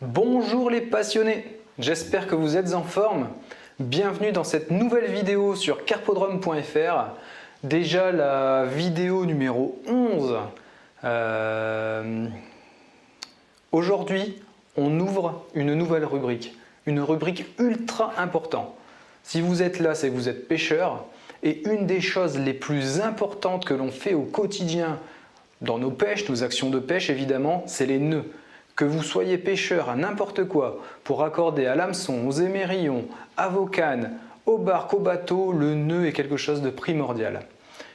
Bonjour les passionnés, j'espère que vous êtes en forme. Bienvenue dans cette nouvelle vidéo sur carpodrome.fr. Déjà la vidéo numéro 11. Aujourd'hui, on ouvre une nouvelle rubrique. Une rubrique ultra importante. Si vous êtes là, c'est que vous êtes pêcheur. Et une des choses les plus importantes que l'on fait au quotidien dans nos pêches, nos actions de pêche évidemment, c'est les nœuds. Que vous soyez pêcheur à n'importe quoi, pour raccorder à l'hameçon, aux émerillons, à vos cannes, aux barques, aux bateaux, le nœud est quelque chose de primordial.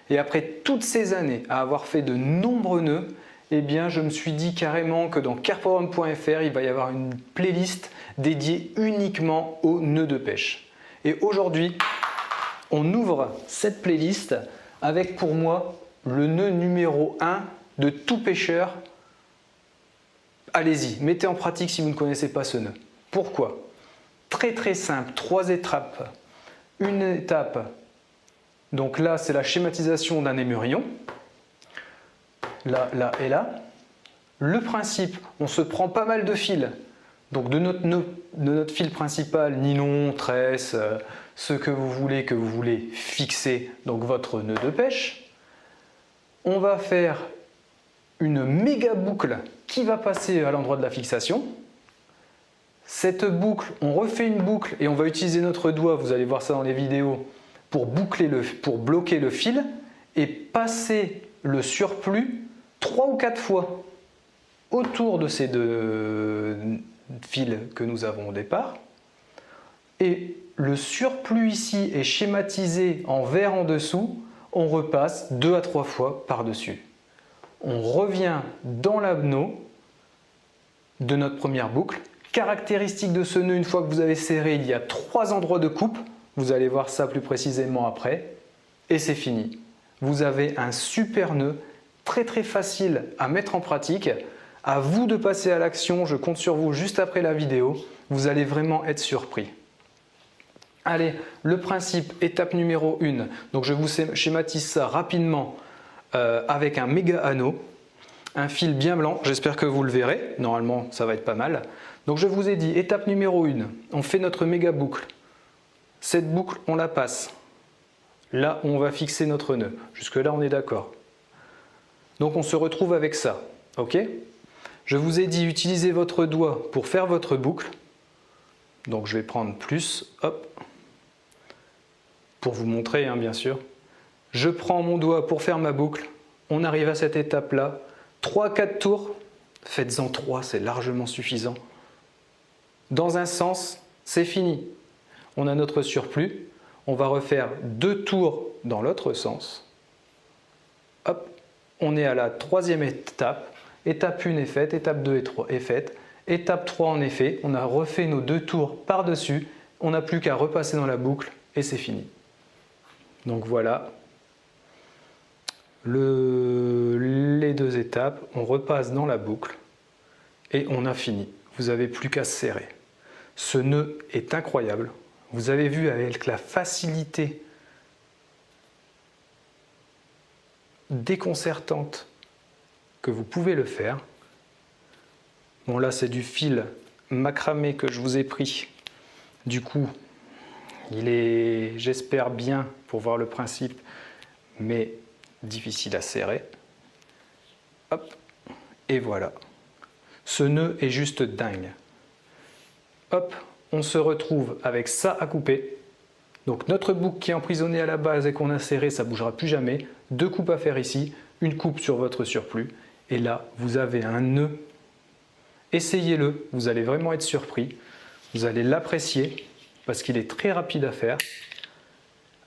Et après toutes ces années à avoir fait de nombreux nœuds, eh bien je me suis dit carrément que dans carpodrome.fr, il va y avoir une playlist dédiée uniquement aux nœuds de pêche. Et aujourd'hui, on ouvre cette playlist avec pour moi le nœud numéro 1 de tout pêcheur. Allez-y, mettez en pratique si vous ne connaissez pas ce nœud. Pourquoi? Très simple, 3 étapes. Une étape, donc là c'est la schématisation d'un émerillon. Là, là et là. Le principe, on se prend pas mal de fils. Donc de notre fil principal, nylon, tresse, ce que vous voulez fixer, donc votre nœud de pêche. On va faire une méga boucle qui va passer à l'endroit de la fixation. Cette boucle, on refait une boucle et on va utiliser notre doigt, vous allez voir ça dans les vidéos, pour bloquer le fil et passer le surplus 3 ou 4 fois autour de ces deux fils que nous avons au départ. Et le surplus ici est schématisé en vert en dessous, on repasse 2 à 3 fois par-dessus. On revient dans l'anneau de notre première boucle. Caractéristique de ce nœud, une fois que vous avez serré, il y a 3 endroits de coupe. Vous allez voir ça plus précisément après. Et c'est fini. Vous avez un super nœud, très facile à mettre en pratique. À vous de passer à l'action, je compte sur vous juste après la vidéo. Vous allez vraiment être surpris. Allez, le principe, étape numéro 1. Donc je vous schématise ça rapidement. Avec un méga anneau, un fil bien blanc, j'espère que vous le verrez, normalement ça va être pas mal. Donc je vous ai dit, étape numéro 1, on fait notre méga boucle. Cette boucle, on la passe. Là, on va fixer notre nœud. Jusque là, on est d'accord. Donc on se retrouve avec ça, ok? Je vous ai dit, utilisez votre doigt pour faire votre boucle. Donc je vais prendre plus, hop, pour vous montrer, hein, bien sûr. Je prends mon doigt pour faire ma boucle, on arrive à cette étape-là, 3-4 tours, faites-en 3, c'est largement suffisant. Dans un sens, c'est fini. On a notre surplus, on va refaire 2 tours dans l'autre sens. Hop, on est à la 3e étape, étape 1 est faite, étape 2 est faite, étape 3 en est fait, on a refait nos 2 tours par-dessus, on n'a plus qu'à repasser dans la boucle et c'est fini. Donc voilà. Les 2 étapes, on repasse dans la boucle et on a fini. Vous n'avez plus qu'à serrer. Ce nœud est incroyable. Vous avez vu avec la facilité déconcertante que vous pouvez le faire. Bon là c'est du fil macramé que je vous ai pris. Du coup, il est, j'espère bien pour voir le principe, mais difficile à serrer. Hop, et voilà. Ce nœud est juste dingue. Hop, on se retrouve avec ça à couper. Donc notre boucle qui est emprisonnée à la base et qu'on a serré, ça ne bougera plus jamais. 2 coupes à faire ici, une coupe sur votre surplus. Et là, vous avez un nœud. Essayez-le, vous allez vraiment être surpris. Vous allez l'apprécier parce qu'il est très rapide à faire.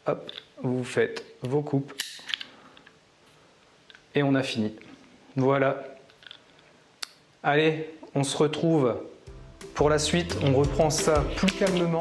Hop, vous faites vos coupes. Et on a fini. Voilà. Allez, on se retrouve pour la suite. On reprend ça plus calmement.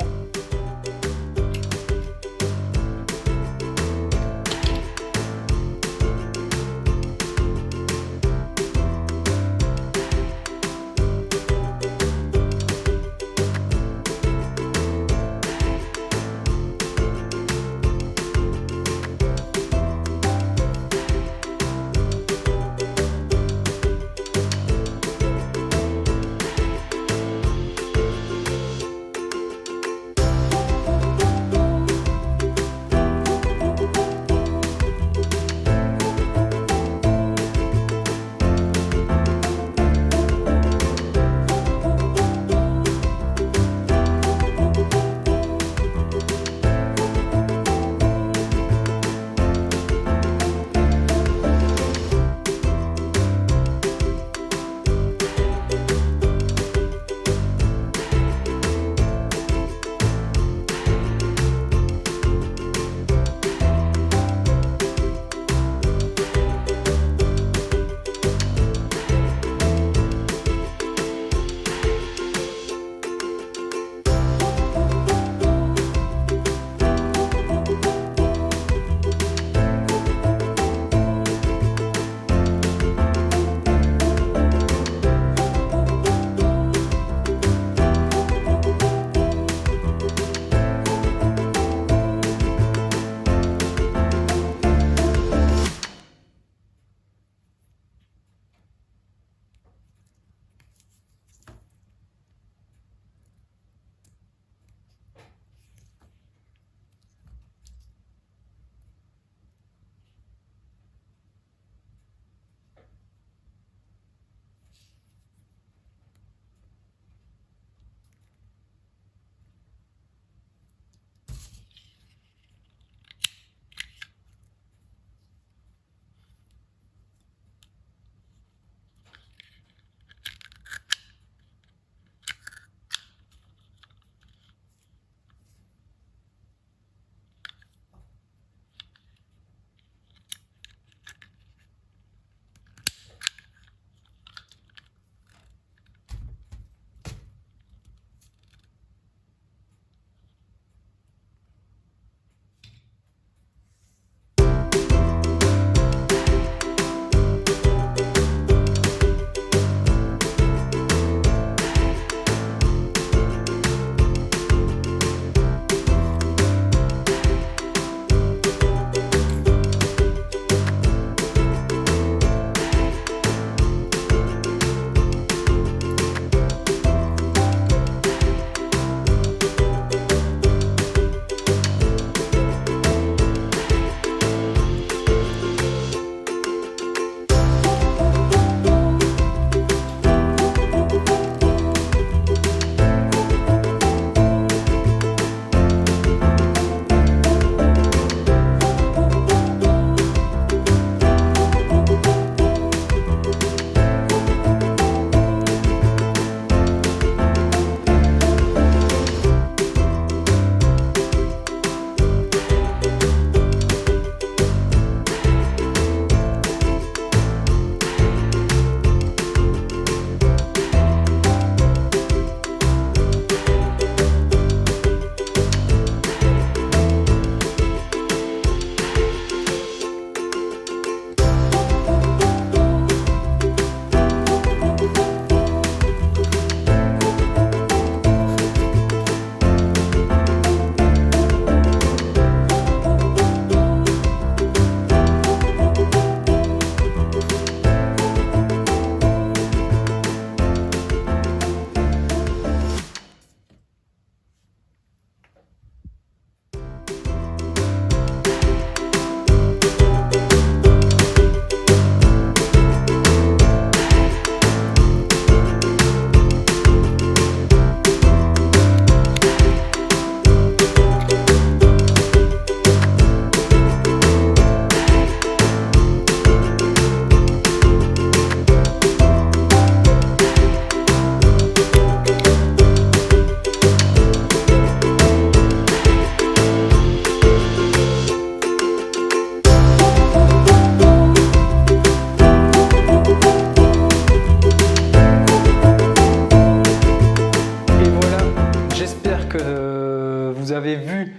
vous avez vu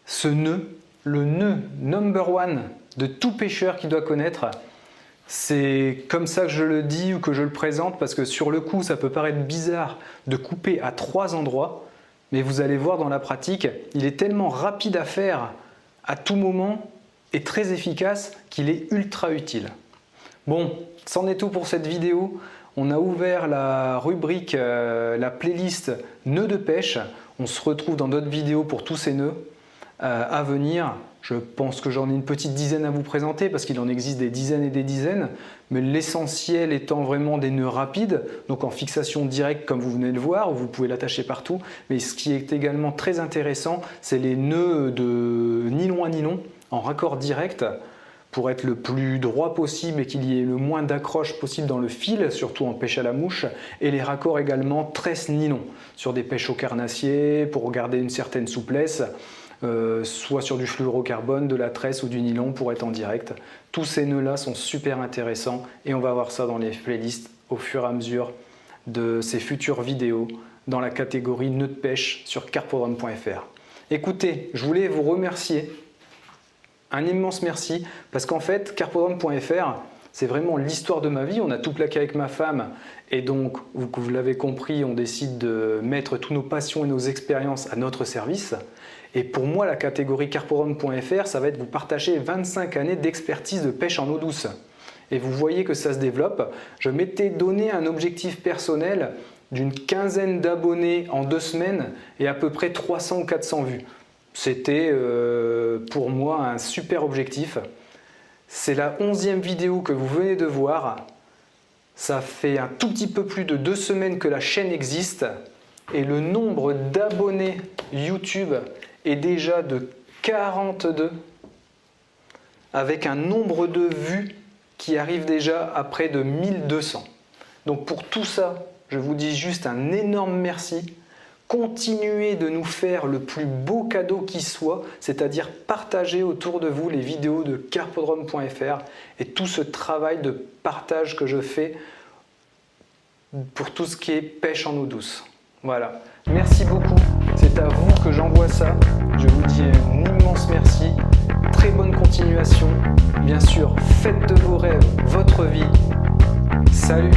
ce nœud, le nœud number one de tout pêcheur qui doit connaître. C'est comme ça que je le dis ou que je le présente, parce que sur le coup, ça peut paraître bizarre de couper à 3 endroits, mais vous allez voir dans la pratique, il est tellement rapide à faire à tout moment et très efficace qu'il est ultra utile. Bon, c'en est tout pour cette vidéo. On a ouvert la rubrique, la playlist nœuds de pêche. On se retrouve dans d'autres vidéos pour tous ces nœuds à venir. Je pense que j'en ai une petite dizaine à vous présenter parce qu'il en existe des dizaines et des dizaines, mais l'essentiel étant vraiment des nœuds rapides, donc en fixation directe comme vous venez de le voir, où vous pouvez l'attacher partout. Mais ce qui est également très intéressant, c'est les nœuds de nylon à nylon en raccord direct pour être le plus droit possible et qu'il y ait le moins d'accroche possible dans le fil, surtout en pêche à la mouche, et les raccords également tresse nylon sur des pêches au carnassier pour garder une certaine souplesse. Soit sur du fluorocarbone, de la tresse ou du nylon pour être en direct. Tous ces nœuds-là sont super intéressants et on va voir ça dans les playlists au fur et à mesure de ces futures vidéos dans la catégorie nœuds de pêche sur carpodrome.fr. Écoutez, je voulais vous remercier, un immense merci, parce qu'en fait, carpodrome.fr, c'est vraiment l'histoire de ma vie. On a tout plaqué avec ma femme et donc, vous l'avez compris, on décide de mettre tous nos passions et nos expériences à notre service. Et pour moi, la catégorie carpodrome.fr, ça va être vous partager 25 années d'expertise de pêche en eau douce. Et vous voyez que ça se développe. Je m'étais donné un objectif personnel d'une quinzaine d'abonnés en 2 semaines et à peu près 300 ou 400 vues. C'était pour moi un super objectif. C'est la 11e vidéo que vous venez de voir. Ça fait un tout petit peu plus de 2 semaines que la chaîne existe et le nombre d'abonnés YouTube est déjà de 42 avec un nombre de vues qui arrive déjà à près de 1200. Donc pour tout ça, je vous dis juste un énorme merci. Continuez de nous faire le plus beau cadeau qui soit, c'est-à-dire partager autour de vous les vidéos de carpodrome.fr et tout ce travail de partage que je fais pour tout ce qui est pêche en eau douce. Voilà. Merci beaucoup. C'est à vous que j'envoie ça. Je vous dis un immense merci. Très bonne continuation. Bien sûr, faites de vos rêves votre vie. Salut!